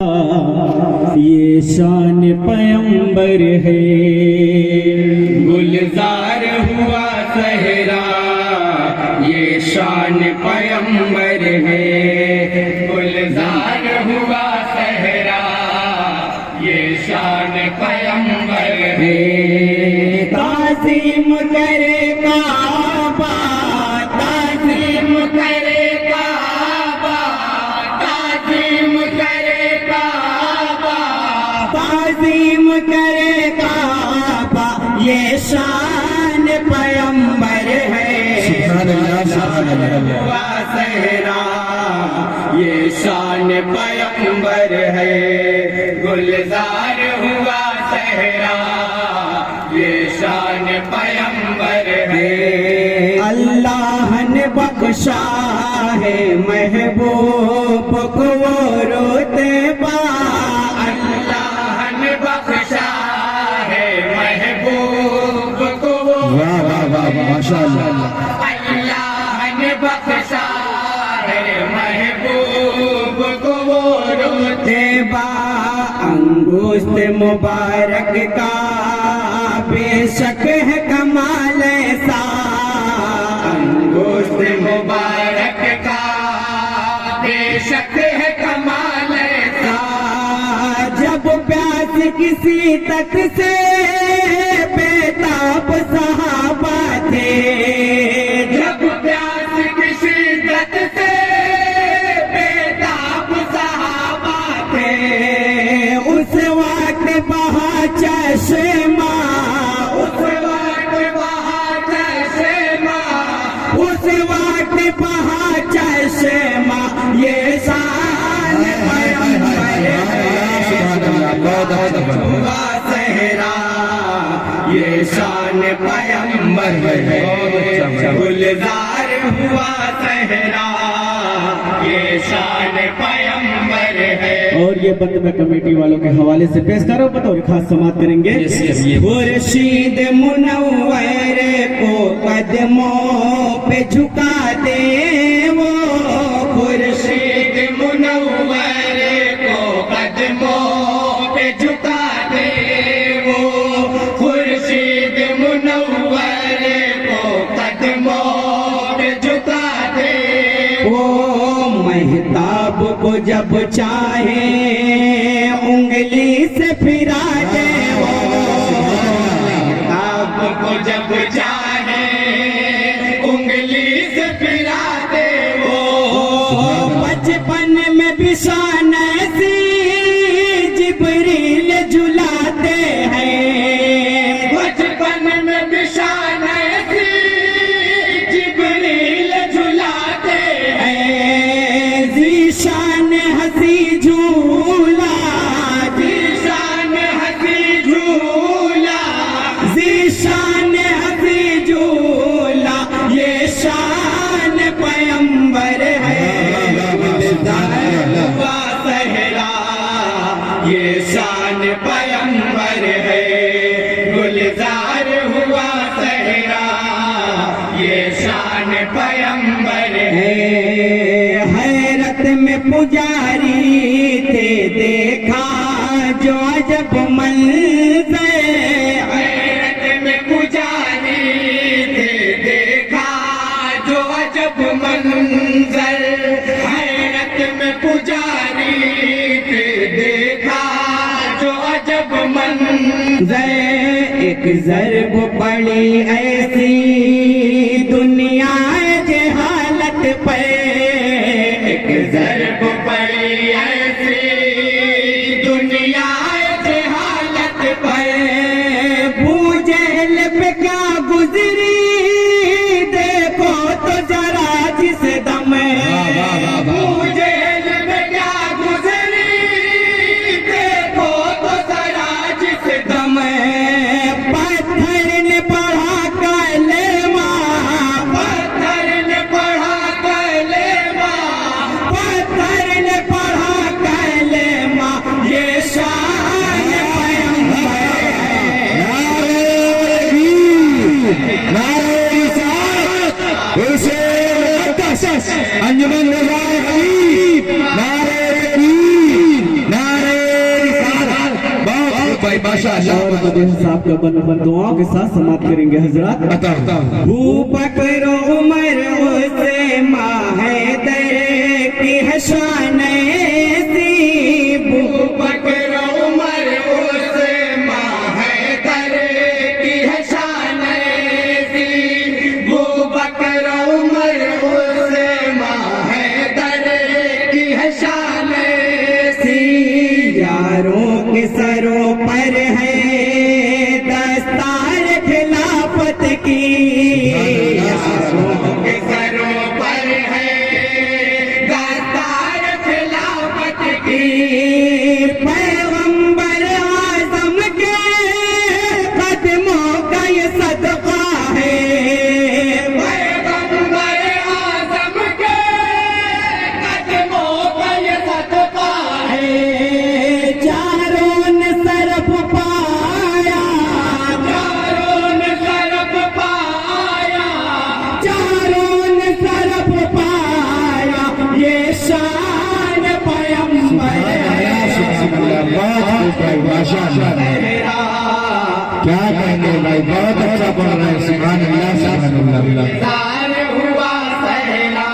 ये शान पैगंबर है। गुलजार हुआ सहरा, ये शान पैगंबर है। गुलजार हुआ सहरा, ये शान पैगंबर है। ताज़ीम करे काबा, ताज़ीम करे काबा, ताज़ीम करे काबा, ताज़ीम करे काबा, ये शान पैगंबर है। हुआ सहरा, ये शान पैगंबर है। गुलजार हुआ सहरा, ये शान पैगंबर है। अल्लाह ने बख्शा है महबूब को वो रोते बा। अल्लाह ने बख्शा है महबूब को वो, वाह वाह वाह माशाअल्लाह। अल्लाह ने बख्शा है महबूब को वो रोते बा अंगुष्ठ मुबारक का बेशक है कमाल सा। अंगुष्ठ मुबारक का बेशक है कमाल सा। जब प्यास किसी तक से बेताब सहाबा थे, जब प्यास किसी तक से बेताब सहाबा थे, उस वक्त बहा चश्मा, उस वक्त बहा चश्मा, उस वक्त बहा चश्मा, ये शान पैगंबर है। हुआ सहरा, ये शान पैगंबर है। गुलजार हुआ सहरा, ये शान पैगंबर है। और ये बंद में कमेटी वालों के हवाले से पेश करो, बतौर खास समाप्त करेंगे। खुर्शीद मुनव्वर को कदमों पे झुका दे वो, खुर्शीद मुनव्वर को कदमों पे झुका दे वो, खुर्शीद मुनव्वर को कदमों पे झुका दे वो महताब को जब चाहे उंगली से फिरा दे वो, महताब को जब चाहे उंगली से फिरा दे वो। बचपन में बिशान सी जिब्रील झुलाते हैं, बचपन में बिशान सी जिब्रील झुलाते हैं। जीशान हंसी झूला, जीशान हंसी झूला, जीशान हंसी झूला, ये शान पैगंबर है। हुआ सहरा, ये शान पैगंबर है। गुलजार हुआ सहरा, ये शान पैगंबर है। हैरत में पुजारी थे, देखा जो अजब मंज़र। हैरत में पुजारी थे, देखा जो अजब मंजर। हैरत में पुजारी थे, देखा जो अजब मंजर। एक ज़रब पड़ी ऐसी दुनिया के हालत पे, एक ज़रब पड़ी ऐसी दुनिया के हालत पर। बूझेल पे क्या गुजरी देखो तो जरा जिस दम, जेल में क्या गुजरी देखो तो जरा जिस दम। पत्थर ने पढ़ा कलेमा, पत्थर ने पढ़ा कलेमा, पत्थर ने पढ़ा कलेमा, ये शान पैगंबर है। अंजुमन माशाअल्लाह। और मदीह साहब का बंद दुआओं के साथ समाप्त करेंगे हजरत। बताओ अबू बकर उमर उसे हैदर की हशान ऐसी। अबू बकर उमर उसे हैदर की हशान ऐसी। वो बकर उमर उसे हैदर की हशान ऐसी। यारों के सरों पर है दस्तार खिलाफत की। यारों के सरों पर है दस्तार खिलाफत की। पैगंबर आज़म के कदमों का ये सदका है। पैगंबर आज़म के कदमों का ये सदका है। चारों ने सरफ पाया, चारों ने सरफ पाया। चारों ने सरफ पाया। ये शान पैगंबर है। माशाअल्लाह। क्या कहेंगे भाई, बहुत अच्छा पढ़ रहे हैं। सुभान अल्लाह, सुभान अल्लाह। शान हुआ सहरा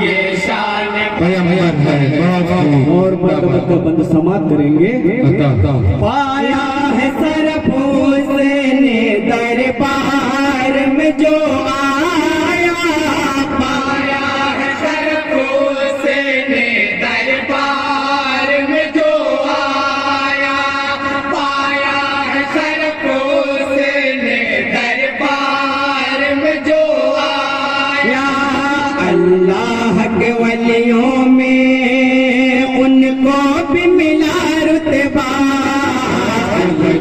ये शान पैगंबर है, बहुत खूब। और बद बंद समाप्त करेंगे। बताओ पाया है सरफों ने दरबार में जो आया। पाया है सरफों से ने दरबार में जो आया। पाया है सरफों से ने दरबार में जो आया। या अल्लाह के वलियों में उनको भी मिला रुतबा।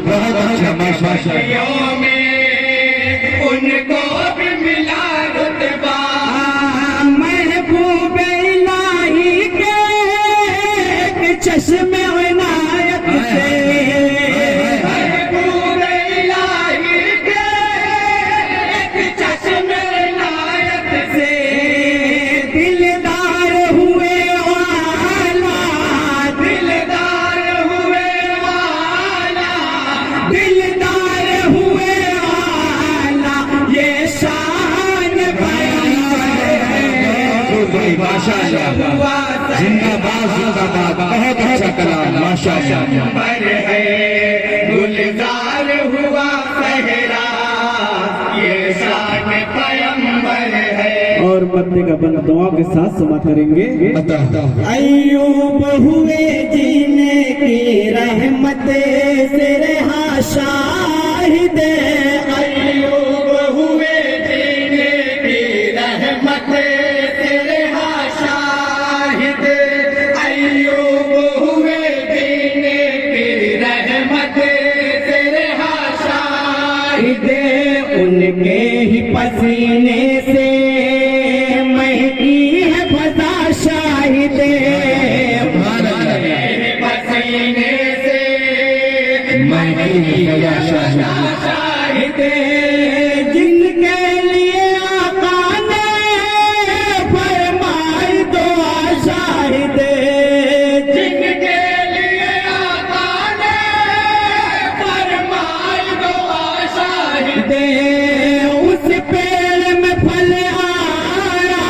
बहुत अच्छा माशाअल्लाह। यों में उनको भी मिला रुतबा। महबूब इलाही के चश्मे इनायत से। महबूब इलाही के एक चश्मे इनायत से दिलदार हुए वाला। दिलदार हुए वाला। दिलदार हुए वाला। ये शान पैगंबर है। माशाअल्लाह। जिंदाबाद जिंदाबाद। बहुत अच्छा कलाम माशाअल्लाह। पर है गुलजार हुआ सहरा ये शान पैगंबर है। और बंदे का बंद दुआ के साथ समाप्त करेंगे। बताओ अय्यूब हुए जीने की रहमत से रहा शाहिद। अय्यूब हुए जीने की रहमत से रहा शाहिद। अय्यूब हुए जीने की रहमत से रहा शाहिद। उनके ही पसीने से महकी है फजा शाहिद। पसीने से महकी है फजा शाहिद। जिनके लिए आका ने फरमाई दुआ शाहिद। जिनके लिए आका ने फरमाई दुआ शाहिद। उस पेड़ में फल आया।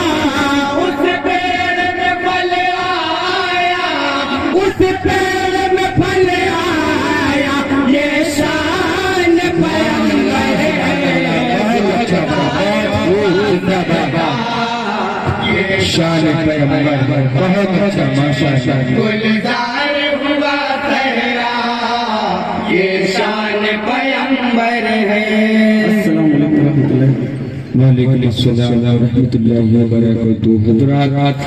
उस पेड़ में फल आया। उस पेड़ में फल आया। ये शान पैगंबर है। बहुत अच्छा ये शान पैगंबर बहुत अच्छा माशाअल्लाह। गुलजार हुआ सहरा ये शान पैगंबर है। अस्सलाम वालेकुम रहमतुल्लाह। वालेकुम अस्सलाम व रहमतुल्लाहि व बरकातहू। हज़रात